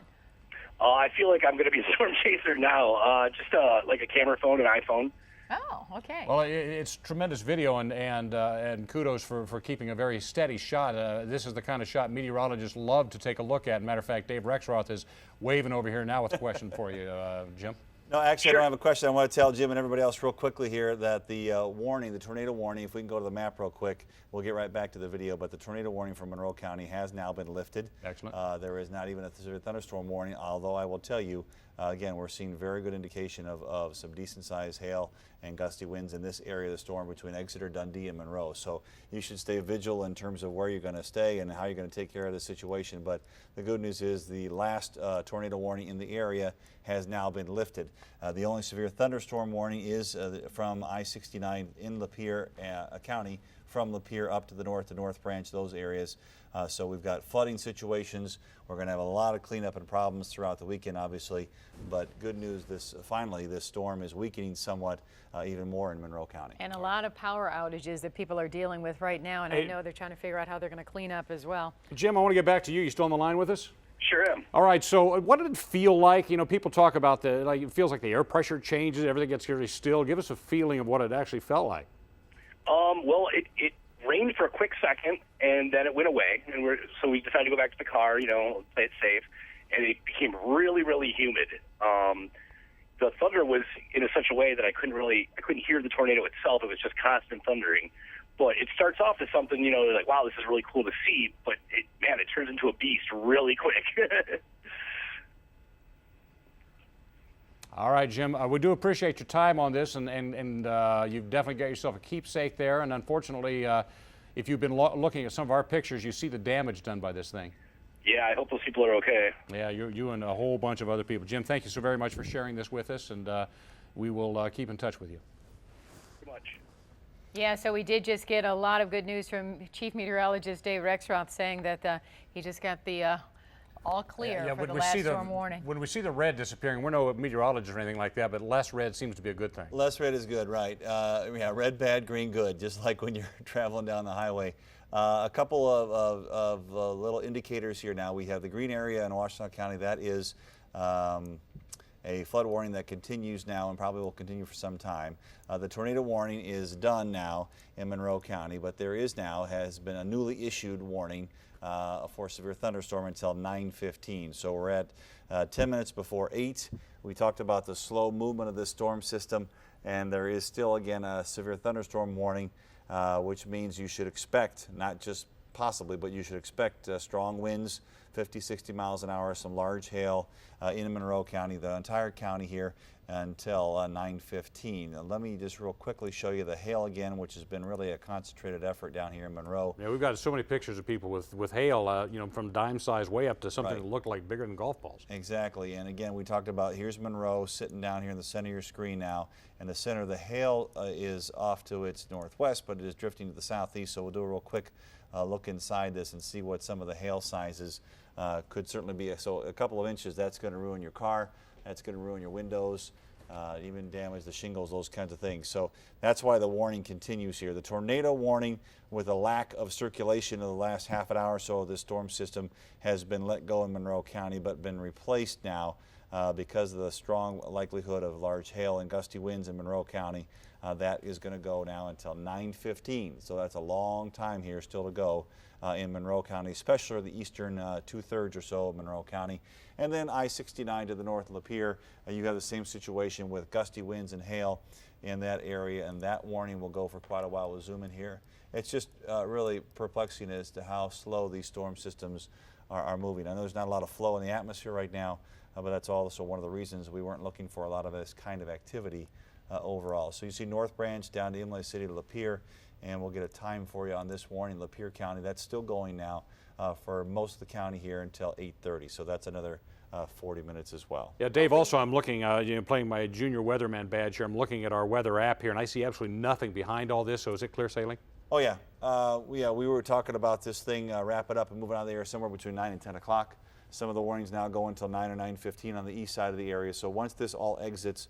I feel like I'm going to be a storm chaser now. Just like a camera phone, an iPhone. Oh, okay. Well, it's tremendous video, and kudos for keeping a very steady shot. This is the kind of shot meteorologists love to take a look at. Matter of fact, Dave Rexroth is waving over here now with a question for you, Jim. No, actually, Sure. I don't have a question. I want to tell Jim and everybody else real quickly here that the warning, the tornado warning, if we can go to the map real quick, we'll get right back to the video, but the tornado warning from Monroe County has now been lifted. Excellent. There is not even a severe thunderstorm warning, although I will tell you, again, we're seeing very good indication of some decent-sized hail and gusty winds in this area of the storm between Exeter, Dundee, and Monroe. So you should stay vigilant in terms of where you're going to stay and how you're going to take care of the situation. But the good news is the last tornado warning in the area has now been lifted. The only severe thunderstorm warning is from I-69 in Lapeer County, from Lapeer up to the North Branch, those areas. So we've got flooding situations. We're going to have a lot of cleanup and problems throughout the weekend, obviously. But good news, finally, this storm is weakening somewhat even more in Monroe County. And a lot of power outages that people are dealing with right now, and I know they're trying to figure out how they're going to clean up as well. Jim, I want to get back to you. You still on the line with us? Sure am. All right, so what did it feel like? People talk about it feels like the air pressure changes, everything gets very still. Give us a feeling of what it actually felt like. Well, it rained for a quick second, and then it went away, and so we decided to go back to the car, play it safe, and it became really, really humid. The thunder was in such a way that I couldn't hear the tornado itself. It was just constant thundering. But it starts off as something, like, wow, this is really cool to see, but it turns into a beast really quick. All right, Jim, we do appreciate your time on this, and you've definitely got yourself a keepsake there, and unfortunately, if you've been looking at some of our pictures, you see the damage done by this thing. Yeah, I hope those people are okay. Yeah, you and a whole bunch of other people. Jim, thank you so very much for sharing this with us, and we will keep in touch with you. Thank you much. Yeah, so we did just get a lot of good news from Chief Meteorologist Dave Rexroth saying that he just got the all clear for the last storm warning. When we see the red disappearing, we're no meteorologists or anything like that, but less red seems to be a good thing. Less red is good, right? Yeah, red bad, green good, just like when you're traveling down the highway. A couple of little indicators here now. We have the green area in Washington County. That is a flood warning that continues now and probably will continue for some time. The tornado warning is done now in Monroe County, but there is now has been a newly issued warning for severe thunderstorm until 9:15. So we're at 10 minutes before 8. We talked about the slow movement of this storm system, and there is still again a severe thunderstorm warning, which means you should expect, not just possibly, but you should expect strong winds, 50, 60 miles an hour, some large hail in Monroe County, the entire county here until 9:15. Let me just real quickly show you the hail again, which has been really a concentrated effort down here in Monroe. Yeah, we've got so many pictures of people with hail, you know, from dime size way up to something Right. that looked like bigger than golf balls. Exactly, and again, we talked about, here's Monroe sitting down here in the center of your screen now, and the center of the hail is off to its northwest, but it is drifting to the southeast, so we'll do a real quick look inside this and see what some of the hail sizes could certainly be. So a couple of inches, that's going to ruin your car, that's going to ruin your windows, even damage the shingles, those kinds of things. So that's why the warning continues here. The tornado warning, with a lack of circulation in the last half an hour or so of this storm system, has been let go in Monroe County, but been replaced now because of the strong likelihood of large hail and gusty winds in Monroe County. That is going to go now until 9:15. So that's a long time here still to go in Monroe County, especially the eastern 2/3 or so of Monroe County. And then I-69 to the north of Lapeer, you have the same situation with gusty winds and hail in that area, and that warning will go for quite a while. We'll zoom in here. It's just really perplexing as to how slow these storm systems are moving. I know there's not a lot of flow in the atmosphere right now, but that's also one of the reasons we weren't looking for a lot of this kind of activity overall. So you see North Branch down to Imlay City to Lapeer, and we'll get a time for you on this warning. Lapeer County, that's still going now for most of the county here until 8:30. So that's another 40 minutes as well. Yeah, Dave, also I'm looking, you know, playing my junior weatherman badge here. I'm looking at our weather app here, and I see absolutely nothing behind all this. So is it clear sailing? Oh yeah, we were talking about this thing, wrap it up and move it out of the air somewhere between 9 and 10 o'clock. Some of the warnings now go until 9 or 9:15 on the east side of the area. So once this all exits,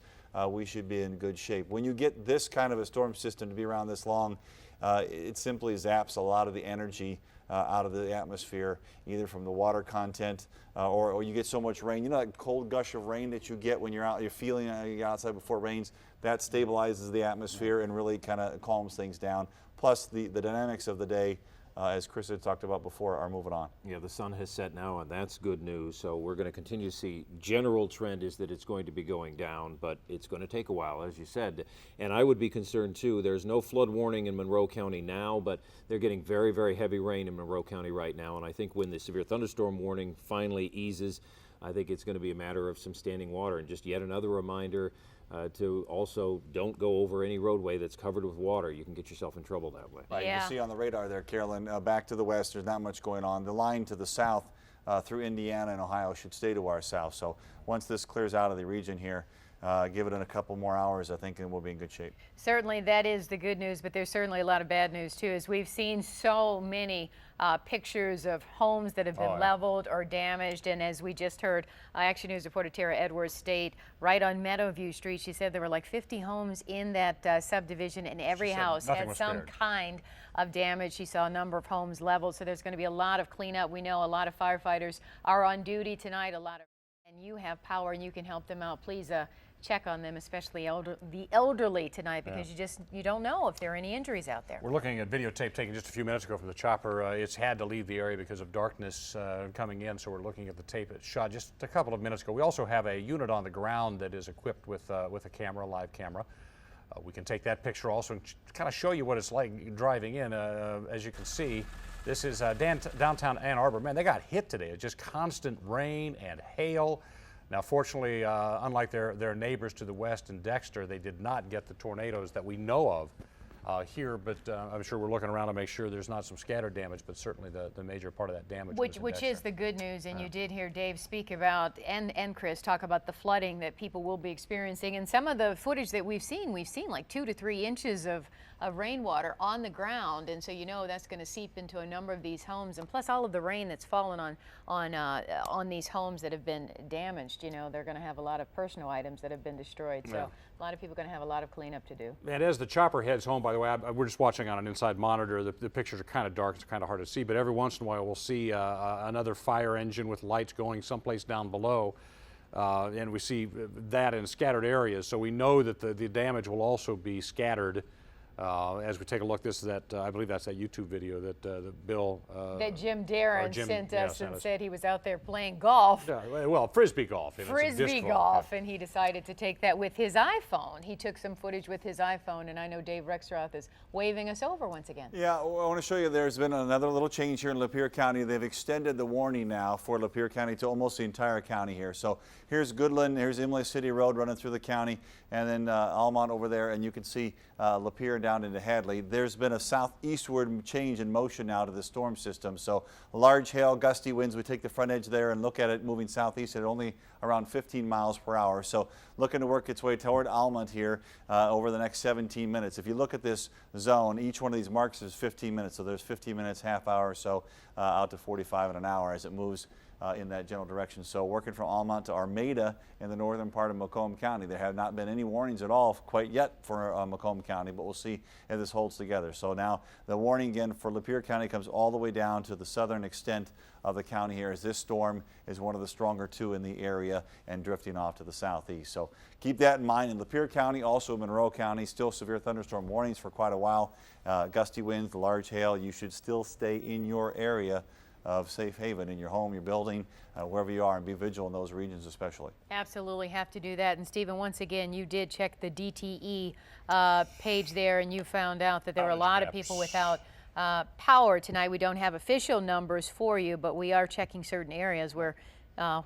we should be in good shape. When you get this kind of a storm system to be around this long, it simply zaps a lot of the energy out of the atmosphere, either from the water content or you get so much rain. You know that cold gush of rain that you get when you're out, you're feeling you're outside before it rains? That stabilizes the atmosphere and really kind of calms things down. Plus the dynamics of the day, as Chris had talked about before, are moving on. Yeah, the sun has set now, and that's good news. So we're going to continue to see. General trend is that it's going to be going down, but it's going to take a while, as you said. And I would be concerned too. There's no flood warning in Monroe County now, but they're getting very, very heavy rain in Monroe County right now. And I think when the severe thunderstorm warning finally eases, I think it's going to be a matter of some standing water. And just yet another reminder to also don't go over any roadway that's covered with water. You can get yourself in trouble that way. Right, Yeah. you see on the radar there, Carolyn, back to the west, there's not much going on. The line to the south through Indiana and Ohio should stay to our south. So once this clears out of the region here, give it in a couple more hours, I think, and we'll be in good shape. Certainly that is the good news, but there's certainly a lot of bad news too, as we've seen so many pictures of homes that have been leveled or damaged. And as we just heard, Action News reporter Tara Edwards state right on Meadowview Street, she said there were like 50 homes in that subdivision, and every house nothing had was some spared. kind of damage. She saw a number of homes leveled, so there's going to be a lot of cleanup. We know a lot of firefighters are on duty tonight, and you have power and you can help them out. Please check on them, especially the elderly tonight, because you don't know if there are any injuries out there. We're looking at videotape taken just a few minutes ago from the chopper. It's had to leave the area because of darkness coming in, so we're looking at the tape it shot just a couple of minutes ago. We also have a unit on the ground that is equipped with a camera, live camera. We can take that picture also and kind of show you what it's like driving in. As you can see, this is downtown Ann Arbor. Man, they got hit today. It's just constant rain and hail. Now, fortunately, unlike their neighbors to the west in Dexter, they did not get the tornadoes that we know of here, but I'm sure we're looking around to make sure there's not some scattered damage, but certainly the major part of that damage. Which is the good news, and you did hear Dave speak about, and Chris talk about the flooding that people will be experiencing. And some of the footage that we've seen like 2 to 3 inches of rainwater on the ground, and so you know that's going to seep into a number of these homes, and plus all of the rain that's fallen on these homes that have been damaged. You know, they're going to have a lot of personal items that have been destroyed, so a lot of people are going to have a lot of cleanup to do. And as the chopper heads home, by the way, we're just watching on an inside monitor. The pictures are kind of dark, it's kind of hard to see, but every once in a while we'll see another fire engine with lights going someplace down below. And we see that in scattered areas, so we know that the damage will also be scattered. As we take a look, this is that I believe that's that YouTube video that Bill that Jim Darren sent us sent and us. said he was out there playing golf. Well, frisbee golf. Frisbee golf, and he decided to take that with his iPhone. He took some footage with his iPhone, and I know Dave Rexroth is waving us over once again. Yeah, I want to show you there's been another little change here in Lapeer County. They've extended the warning now for Lapeer County to almost the entire county here. So here's Goodland, here's Imlay City Road running through the county, and then Almont over there, and you can see Lapeer down into Hadley. There's been a southeastward change in motion now to the storm system. So large hail, gusty winds. We take the front edge there and look at it moving southeast at only around 15 miles per hour. So looking to work its way toward Almont here over the next 17 minutes. If you look at this zone, each one of these marks is 15 minutes. So there's 15 minutes, half hour or so out to 45 in an hour as it moves in that general direction. So working from Almont to Armada in the northern part of Macomb County. There have not been any warnings at all quite yet for Macomb County, but we'll see if this holds together. So now the warning again for Lapeer County comes all the way down to the southern extent of the county here, as this storm is one of the stronger two in the area and drifting off to the southeast. So keep that in mind. In Lapeer County, also Monroe County, still severe thunderstorm warnings for quite a while. Gusty winds, large hail. You should still stay in your area of safe haven, in your home, your building, wherever you are, and be vigilant in those regions especially. Absolutely have to do that. And Stephen, once again, you did check the DTE page there, and you found out that there were a lot of people without power tonight. We don't have official numbers for you, but we are checking certain areas where yeah,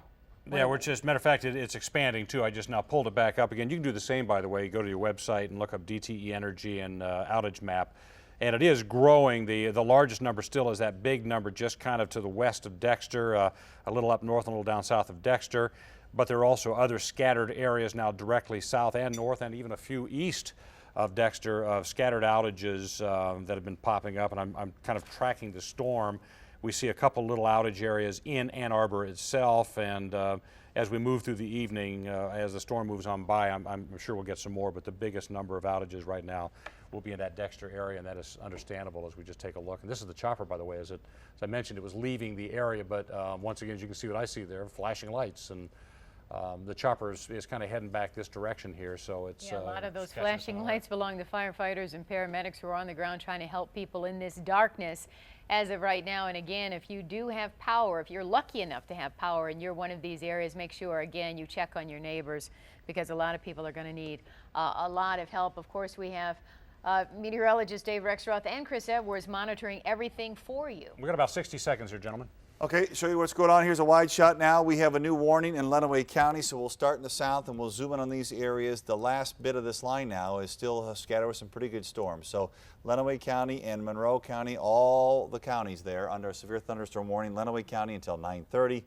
we're just, matter of fact, it's expanding too. I just now pulled it back up again. You can do the same, by the way. Go to your website and look up DTE Energy and outage map. And it is growing. The largest number still is that big number just kind of to the west of Dexter, a little up north and a little down south of Dexter. But there are also other scattered areas now directly south and north, and even a few east of Dexter of scattered outages that have been popping up. And I'm kind of tracking the storm. We see a couple little outage areas in Ann Arbor itself, and as we move through the evening, as the storm moves on by, I'm sure we'll get some more, but the biggest number of outages right now will be in that Dexter area, and that is understandable as we just take a look. And this is the chopper, by the way, as I mentioned, it was leaving the area, but once again, as you can see what I see there, flashing lights, and the chopper is kind of heading back this direction here, so it's a lot of those flashing lights belong to firefighters and paramedics who are on the ground trying to help people in this darkness as of right now. And again, if you do have power, if you're lucky enough to have power and you're one of these areas, make sure again you check on your neighbors, because a lot of people are going to need a lot of help. Of course, we have meteorologist Dave Rexroth and Chris Edwards monitoring everything for you. We've got about 60 seconds here, gentlemen. Okay, show you what's going on. Here's a wide shot now. We have a new warning in Lenawee County, so we'll start in the south and we'll zoom in on these areas. The last bit of this line now is still scattered with some pretty good storms. So Lenawee County and Monroe County, all the counties there under a severe thunderstorm warning. Lenawee County until 9:30.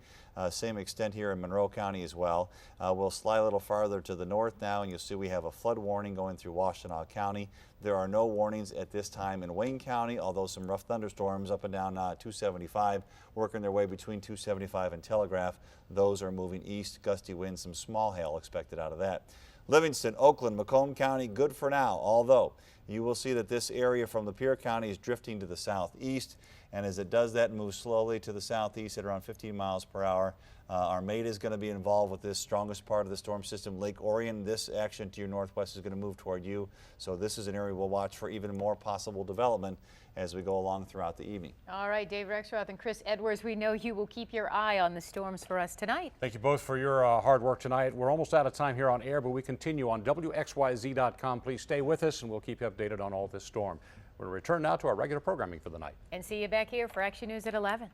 Same extent here in Monroe County as well. We'll slide a little farther to the north now, and you'll see we have a flood warning going through Washtenaw County. There are no warnings at this time in Wayne County, although some rough thunderstorms up and down 275, working their way between 275 and Telegraph. Those are moving east, gusty winds, some small hail expected out of that. Livingston, Oakland, Macomb County, good for now, although you will see that this area from Lapeer County is drifting to the southeast, and as it does that, moves slowly to the southeast at around 15 miles per hour. Armada is going to be involved with this strongest part of the storm system. Lake Orion, this action to your northwest is going to move toward you, so this is an area we'll watch for even more possible development as we go along throughout the evening. All right, Dave Rexroth and Chris Edwards, we know you will keep your eye on the storms for us tonight. Thank you both for your hard work tonight. We're almost out of time here on air, but we continue on WXYZ.com. Please stay with us, and we'll keep you updated on all this storm. We'll return now to our regular programming for the night. And see you back here for Action News at 11.